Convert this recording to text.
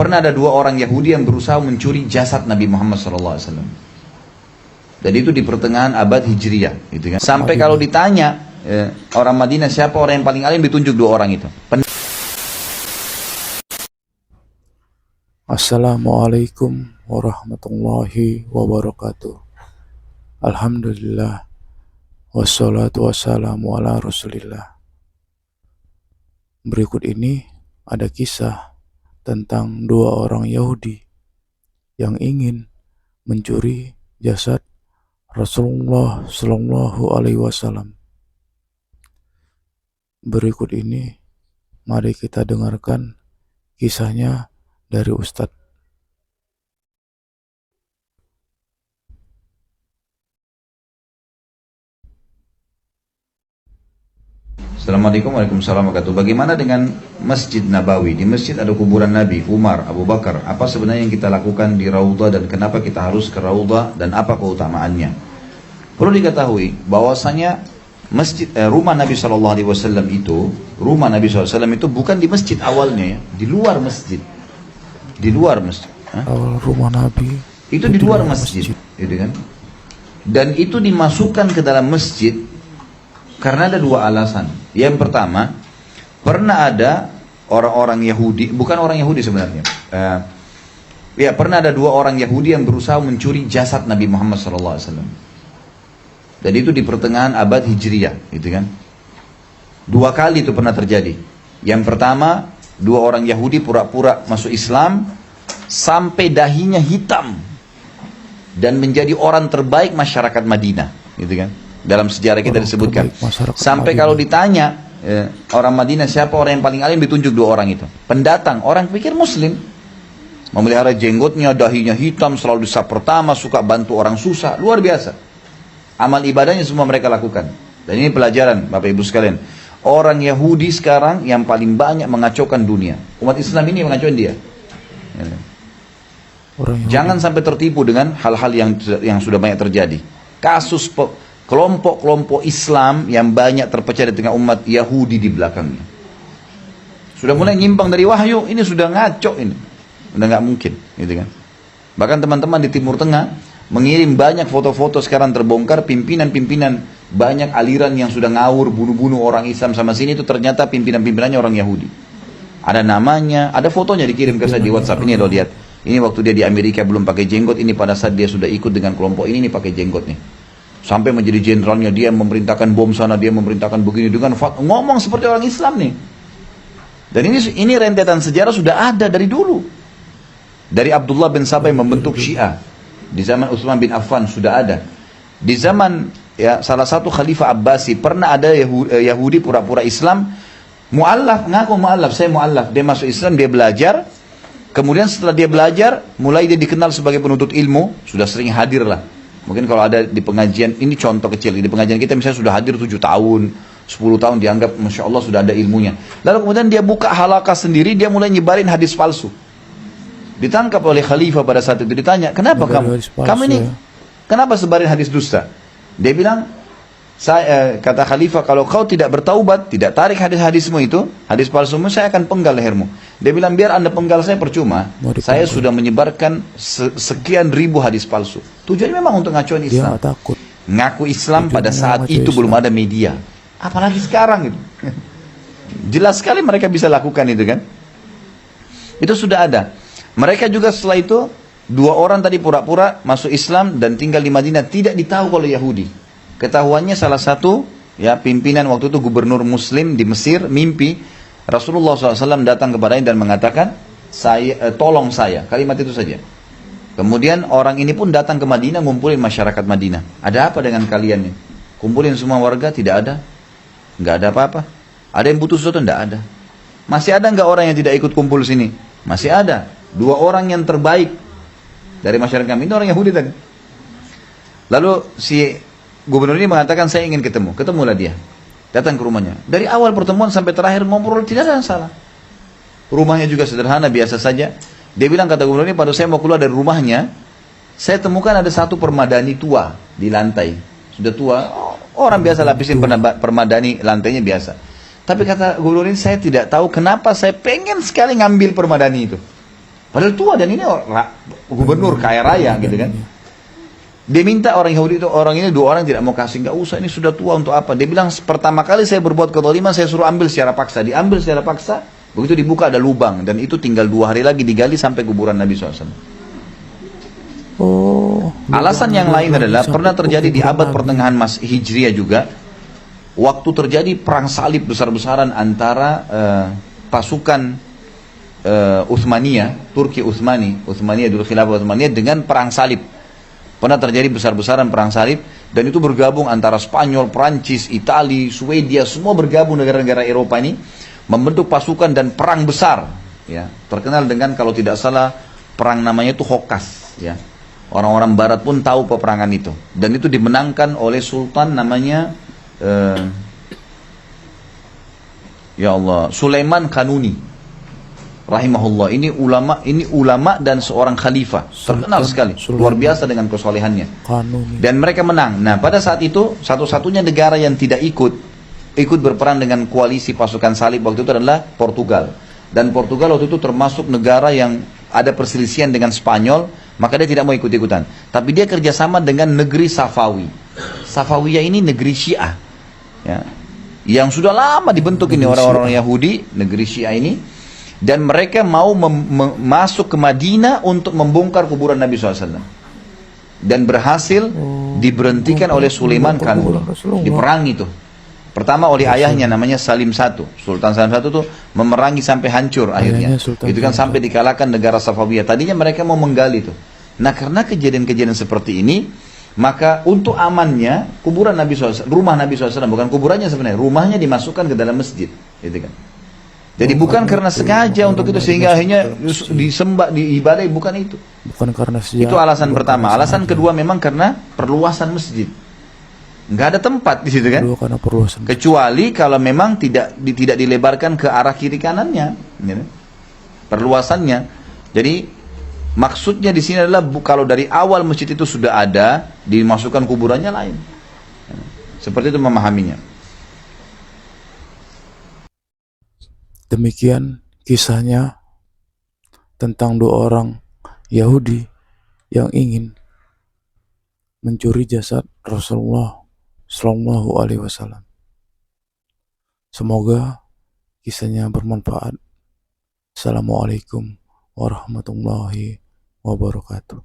Pernah ada dua orang Yahudi yang berusaha mencuri jasad Nabi Muhammad SAW. Dan itu di pertengahan abad Hijriyah, gitu kan. Sampai kalau ditanya orang Madinah siapa orang yang paling alim, ditunjuk dua orang itu. Assalamualaikum warahmatullahi wabarakatuh. Alhamdulillah, wassalatu wassalamu ala rasulillah. Berikut ini ada kisah tentang dua orang Yahudi yang ingin mencuri jasad Rasulullah Shallallahu Alaihi Wasallam. Berikut ini mari kita dengarkan kisahnya dari Ustadz. Assalamualaikum warahmatullahi wabarakatuh. Bagaimana dengan Masjid Nabawi? Di masjid ada kuburan Nabi, Umar, Abu Bakar. Apa sebenarnya yang kita lakukan di Raudhah dan kenapa kita harus ke Raudhah dan apa keutamaannya? Perlu diketahui bahwasanya rumah Nabi SAW itu bukan di masjid awalnya, ya, di luar masjid. Di luar masjid. Awal rumah Nabi itu di luar masjid, gitu kan? Dan itu dimasukkan ke dalam masjid karena ada dua alasan. Yang pertama, pernah ada orang-orang Yahudi, bukan orang Yahudi sebenarnya. Pernah ada dua orang Yahudi yang berusaha mencuri jasad Nabi Muhammad SAW. Dan itu di pertengahan abad Hijriyah, gitu kan? Dua kali itu pernah terjadi. Yang pertama, dua orang Yahudi pura-pura masuk Islam sampai dahinya hitam dan menjadi orang terbaik masyarakat Madinah, gitu kan? Dalam sejarah kita disebutkan. Sampai kalau ditanya orang Madinah siapa orang yang paling alim, ditunjuk dua orang itu. Pendatang, orang pikir Muslim, memelihara jenggotnya, dahinya hitam, selalu di saf pertama, suka bantu orang susah, luar biasa. Amal ibadahnya semua mereka lakukan. Dan ini pelajaran Bapak Ibu sekalian. Orang Yahudi sekarang yang paling banyak mengacaukan dunia. Umat Islam ini mengacaukan dia. Jangan sampai tertipu dengan hal-hal yang sudah banyak terjadi. Kasus kelompok-kelompok Islam yang banyak terpecah di tengah umat Yahudi di belakangnya. Sudah mulai nyimpang dari wahyu, ini sudah ngaco ini. Udah nggak mungkin, gitu kan. Bahkan teman-teman di Timur Tengah mengirim banyak foto-foto sekarang terbongkar pimpinan-pimpinan banyak aliran yang sudah ngawur bunuh-bunuh orang Islam sama sini, itu ternyata pimpinan-pimpinannya orang Yahudi. Ada namanya, ada fotonya dikirim ke saya di WhatsApp. Ini lo lihat. Ini waktu dia di Amerika belum pakai jenggot, ini pada saat dia sudah ikut dengan kelompok ini pakai jenggot nih. Sampai menjadi jenderalnya, dia memerintahkan bom sana, dia memerintahkan begini dengan ngomong seperti orang Islam nih. Dan ini rentetan sejarah sudah ada dari dulu. Dari Abdullah bin Sabah yang membentuk Syiah. Di zaman Utsman bin Affan sudah ada. Di zaman salah satu Khalifah Abbasi pernah ada Yahudi pura-pura Islam, mu'allaf, ngaku mu'allaf, saya mu'allaf. Dia masuk Islam, dia belajar. Kemudian setelah dia belajar, mulai dia dikenal sebagai penuntut ilmu, sudah sering hadir lah. Mungkin kalau ada di pengajian, ini contoh kecil, di pengajian kita misalnya sudah hadir 7 tahun, 10 tahun, dianggap Masya Allah sudah ada ilmunya. Lalu kemudian dia buka halaqah sendiri, dia mulai nyebarin hadis palsu. Ditangkap oleh khalifah pada saat itu, ditanya, kenapa kamu ini, kenapa sebarin hadis dusta? Dia bilang, kata khalifah, kalau kau tidak bertaubat, tidak tarik hadis-hadismu itu, hadis palsumu, saya akan penggal lehermu. Dia bilang, biar anda penggal saya percuma, saya sudah menyebarkan sekian ribu hadis palsu. Tujuannya memang untuk ngacuin Islam. Ngaku Islam pada saat itu belum ada media. Apalagi sekarang itu. Jelas sekali mereka bisa lakukan itu kan. Itu sudah ada. Mereka juga setelah itu, dua orang tadi pura-pura masuk Islam dan tinggal di Madinah, tidak ditahu kalau Yahudi. Ketahuannya salah satu pimpinan waktu itu gubernur Muslim di Mesir mimpi Rasulullah SAW datang kepadanya dan mengatakan, tolong saya, kalimat itu saja. Kemudian orang ini pun datang ke Madinah, ngumpulin masyarakat Madinah. Ada apa dengan kalian nih? Kumpulin semua warga, tidak ada. Nggak ada apa-apa. Ada yang butuh sesuatu? Nggak ada. Masih ada nggak orang yang tidak ikut kumpul sini? Masih ada. Dua orang yang terbaik dari masyarakat kami, itu orang Yahudi tadi. Lalu si gubernur ini mengatakan, saya ingin ketemu. Ketemulah dia. Datang ke rumahnya. Dari awal pertemuan sampai terakhir ngobrol, tidak ada yang salah. Rumahnya juga sederhana, biasa saja. Dia bilang, kata gubernur ini, pada saya mau keluar dari rumahnya, saya temukan ada satu permadani tua di lantai. Sudah tua, orang biasa lapisin permadani, lantainya biasa. Tapi kata gubernur ini, saya tidak tahu kenapa saya pengen sekali ngambil permadani itu. Padahal tua dan ini gubernur kaya raya gitu kan. Dia minta orang Yahudi itu, orang ini dua orang tidak mau kasih, nggak usah, ini sudah tua untuk apa? Dia bilang pertama kali saya berbuat kezaliman saya suruh ambil secara paksa, diambil secara paksa, begitu dibuka ada lubang dan itu tinggal 2 hari lagi digali sampai kuburan Nabi SAW. Oh, Alasan yang lain adalah pernah terjadi di abad pertengahan Hijriah juga, waktu terjadi perang salib besar-besaran antara pasukan Utsmaniyah, Turki Utsmaniyah dulu Khilafah Utsmaniyah dengan perang salib. Pernah terjadi besar-besaran perang salib dan itu bergabung antara Spanyol, Prancis, Itali, Swedia, semua bergabung negara-negara Eropa ini membentuk pasukan dan perang besar, ya. Terkenal dengan kalau tidak salah perang namanya itu Hokas, ya. Orang-orang barat pun tahu peperangan itu dan itu dimenangkan oleh sultan namanya ya Allah, Sulaiman Kanuni rahimahullah. Ini ulama dan seorang khalifah terkenal sekali, luar biasa dengan kesolehannya. Dan mereka menang. Nah, pada saat itu satu-satunya negara yang tidak ikut berperang dengan koalisi pasukan salib waktu itu adalah Portugal. Dan Portugal waktu itu termasuk negara yang ada perselisihan dengan Spanyol, maka dia tidak mau ikut-ikutan. Tapi dia kerjasama dengan negeri Safawi. Safawiyah ini negeri Syiah, ya, yang sudah lama dibentuk ini orang-orang Yahudi, negeri Syiah ini. Dan mereka mau masuk ke Madinah untuk membongkar kuburan Nabi SAW. Dan berhasil diberhentikan oleh Sulaiman Kanuni. Diperangi itu. Pertama oleh ayahnya namanya Salim I. Sultan Salim I itu memerangi sampai hancur akhirnya. Itu kan sampai dikalahkan negara Safawiyah. Tadinya mereka mau menggali itu. Nah, karena kejadian-kejadian seperti ini, maka untuk amannya kuburan Nabi SAW, rumah Nabi SAW, bukan kuburannya sebenarnya, rumahnya dimasukkan ke dalam masjid, gitu kan. Jadi bukan karena sengaja untuk itu sehingga akhirnya disembah, diibadai, bukan itu. Bukan karena sejarah. Itu alasan pertama. Alasan kedua memang karena perluasan masjid. Nggak ada tempat di situ kan. Karena perluasan. Kecuali kalau memang tidak dilebarkan ke arah kiri kanannya, gitu. Perluasannya. Jadi maksudnya di sini adalah kalau dari awal masjid itu sudah ada, dimasukkan kuburannya lain. Seperti itu memahaminya. Demikian kisahnya tentang 2 orang Yahudi yang ingin mencuri jasad Rasulullah Shallallahu Alaihi Wasallam. Semoga kisahnya bermanfaat. Assalamualaikum warahmatullahi wabarakatuh.